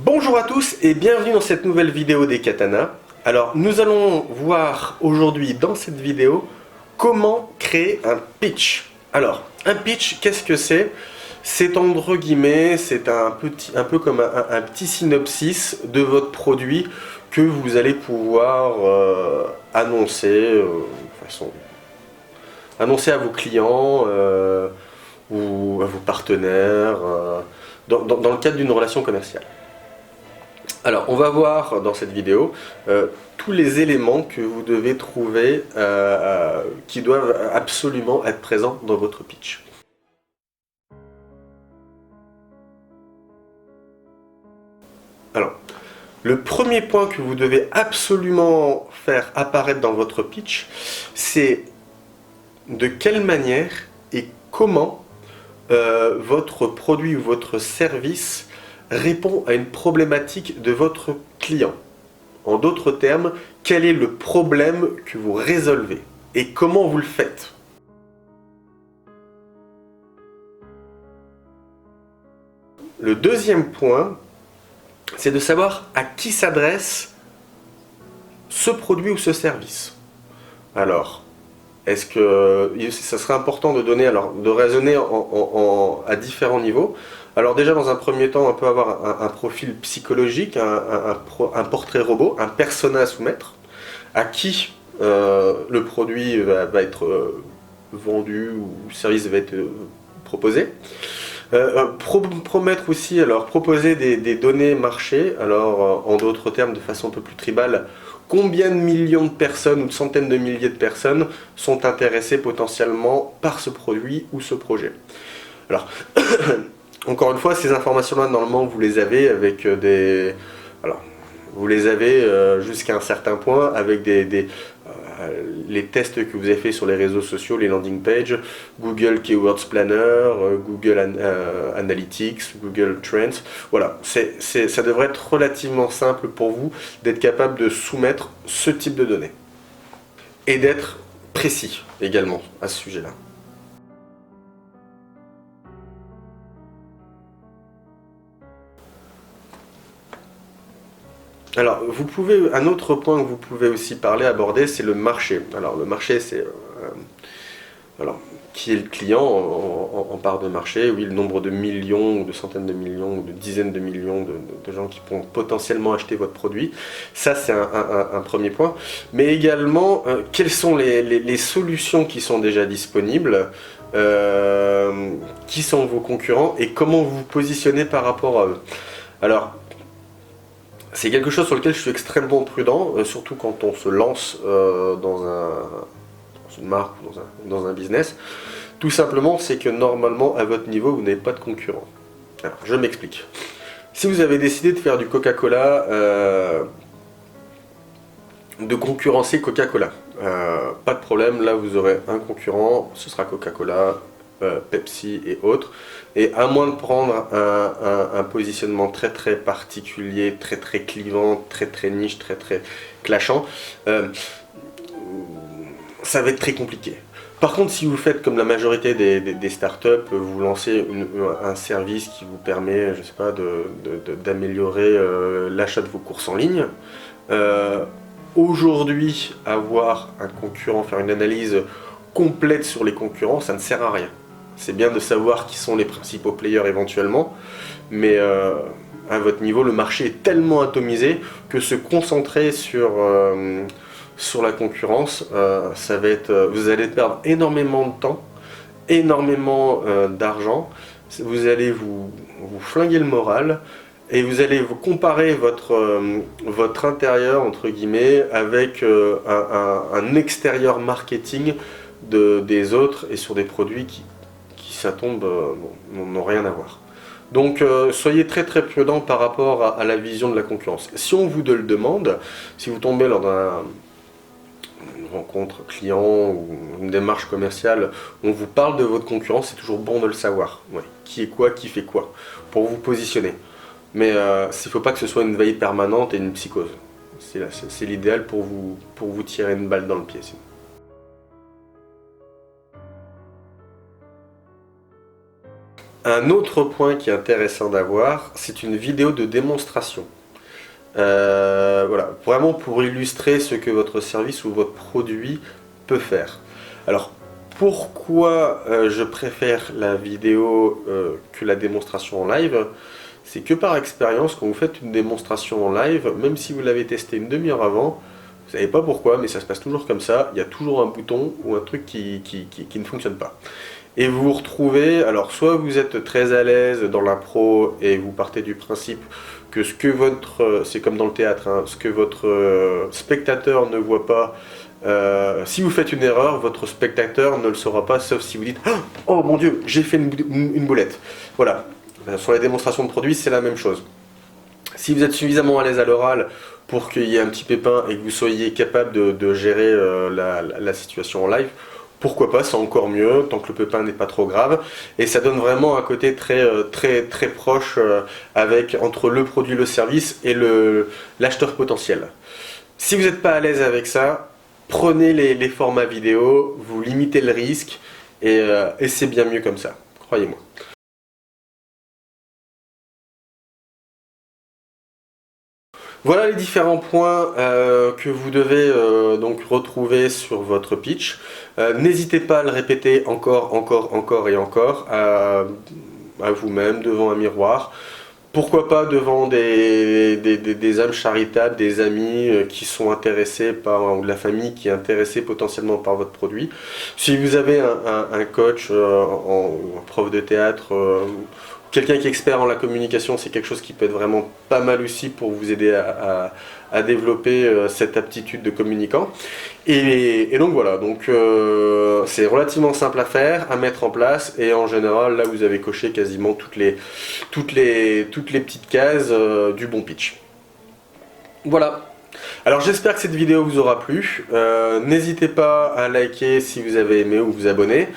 Bonjour à tous et bienvenue dans cette nouvelle vidéo des Katana. Alors nous allons voir aujourd'hui dans cette vidéo comment créer un pitch. Alors un pitch, qu'est-ce que c'est? C'est entre guillemets, c'est un peu comme un petit synopsis de votre produit que vous allez pouvoir annoncer annoncer à vos clients ou à vos partenaires dans le cadre d'une relation commerciale. Alors, on va voir dans cette vidéo tous les éléments que vous devez trouver qui doivent absolument être présents dans votre pitch. Alors, le premier point que vous devez absolument faire apparaître dans votre pitch, c'est de quelle manière et comment votre produit ou votre service répond à une problématique de votre client. En d'autres termes, quel est le problème que vous résolvez et comment vous le faites. Le deuxième point, c'est de savoir à qui s'adresse ce produit ou ce service. Alors, est-ce que ça serait important de donner, de raisonner à différents niveaux. Alors déjà dans un premier temps, on peut avoir un profil psychologique, un portrait robot, un persona à soumettre, à qui le produit va être vendu ou le service va être proposé. Promettre aussi, proposer des données marché, en d'autres termes, de façon un peu plus tribale, combien de millions de personnes ou de centaines de milliers de personnes sont intéressées potentiellement par ce produit ou ce projet. Alors, encore une fois, ces informations-là, normalement, vous les avez avec des... Alors, vous les avez jusqu'à un certain point avec les tests que vous avez fait sur les réseaux sociaux, les landing pages, Google Keywords Planner, Google Analytics, Google Trends. Voilà, ça devrait être relativement simple pour vous d'être capable de soumettre ce type de données. Et d'être précis également à ce sujet-là. Alors, un autre point que vous pouvez aussi aborder, c'est le marché. Alors, le marché, c'est qui est le client en part de marché? Oui, le nombre de millions, ou de centaines de millions, ou de dizaines de millions de gens qui pourront potentiellement acheter votre produit. Ça, c'est un premier point. Mais également, quelles sont les solutions qui sont déjà disponibles, qui sont vos concurrents, et comment vous vous positionnez par rapport à eux. Alors, c'est quelque chose sur lequel je suis extrêmement prudent, surtout quand on se lance dans une marque ou dans un business. Tout simplement, c'est que normalement, à votre niveau, vous n'avez pas de concurrent. Alors, je m'explique. Si vous avez décidé de faire du Coca-Cola, de concurrencer Coca-Cola, pas de problème, là vous aurez un concurrent, ce sera Coca-Cola, Pepsi et autres. Et à moins de prendre un positionnement très très particulier, très très clivant, très très niche, très très clashant, ça va être très compliqué. Par contre, si vous faites comme la majorité des startups, vous lancez un service qui vous permet, je sais pas, d'améliorer l'achat de vos courses en ligne, aujourd'hui, avoir un concurrent, faire une analyse complète sur les concurrents, ça ne sert à rien. C'est bien de savoir qui sont les principaux players éventuellement, mais à votre niveau, le marché est tellement atomisé que se concentrer sur la concurrence, vous allez perdre énormément de temps, énormément d'argent, vous allez vous flinguer le moral, et vous allez vous comparer votre intérieur, entre guillemets, avec un extérieur marketing des autres, et sur des produits qui ça tombe, n'ont rien à voir. Donc soyez très très prudent par rapport à la vision de la concurrence. Si on vous le demande, si vous tombez lors d'une rencontre client ou une démarche commerciale, on vous parle de votre concurrence, c'est toujours bon de le savoir. Ouais. Qui est quoi, qui fait quoi, pour vous positionner. Mais il ne faut pas que ce soit une veille permanente et une psychose. C'est l'idéal pour vous tirer une balle dans le pied. Sinon. Un autre point qui est intéressant d'avoir, c'est une vidéo de démonstration. Voilà, vraiment pour illustrer ce que votre service ou votre produit peut faire. Alors, pourquoi je préfère la vidéo que la démonstration en live? C'est que par expérience, quand vous faites une démonstration en live, même si vous l'avez testé une demi-heure avant, vous savez pas pourquoi, mais ça se passe toujours comme ça, il y a toujours un bouton ou un truc qui ne fonctionne pas. Et vous vous retrouvez, alors soit vous êtes très à l'aise dans l'impro et vous partez du principe que ce que votre, c'est comme dans le théâtre, hein, ce que votre spectateur ne voit pas, si vous faites une erreur, votre spectateur ne le saura pas, sauf si vous dites « Oh mon Dieu, j'ai fait une boulette ». Voilà, sur les démonstrations de produits, c'est la même chose. Si vous êtes suffisamment à l'aise à l'oral pour qu'il y ait un petit pépin et que vous soyez capable de gérer la situation en live, pourquoi pas, c'est encore mieux, tant que le pépin n'est pas trop grave. Et ça donne vraiment un côté très proche entre le produit, le service et l'acheteur potentiel. Si vous n'êtes pas à l'aise avec ça, prenez les formats vidéo, vous limitez le risque et c'est bien mieux comme ça, croyez-moi. Voilà les différents points que vous devez donc retrouver sur votre pitch. N'hésitez pas à le répéter encore et encore à vous-même, devant un miroir. Pourquoi pas devant des âmes charitables, des amis qui sont intéressés par, ou de la famille qui est intéressée potentiellement par votre produit. Si vous avez un coach, un prof de théâtre, quelqu'un qui est expert en la communication, c'est quelque chose qui peut être vraiment pas mal aussi pour vous aider à développer cette aptitude de communicant. Et donc voilà, donc c'est relativement simple à faire, à mettre en place, et en général là vous avez coché quasiment toutes les petites cases du bon pitch. Voilà. Alors j'espère que cette vidéo vous aura plu, n'hésitez pas à liker si vous avez aimé ou vous abonner,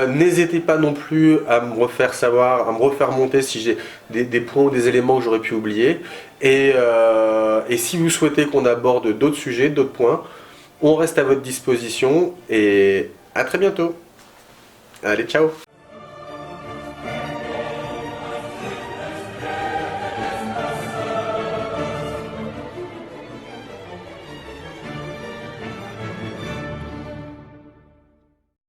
n'hésitez pas non plus à me refaire savoir, à me refaire monter si j'ai des points ou des éléments que j'aurais pu oublier, et si vous souhaitez qu'on aborde d'autres sujets, d'autres points, on reste à votre disposition, et à très bientôt. Allez, ciao!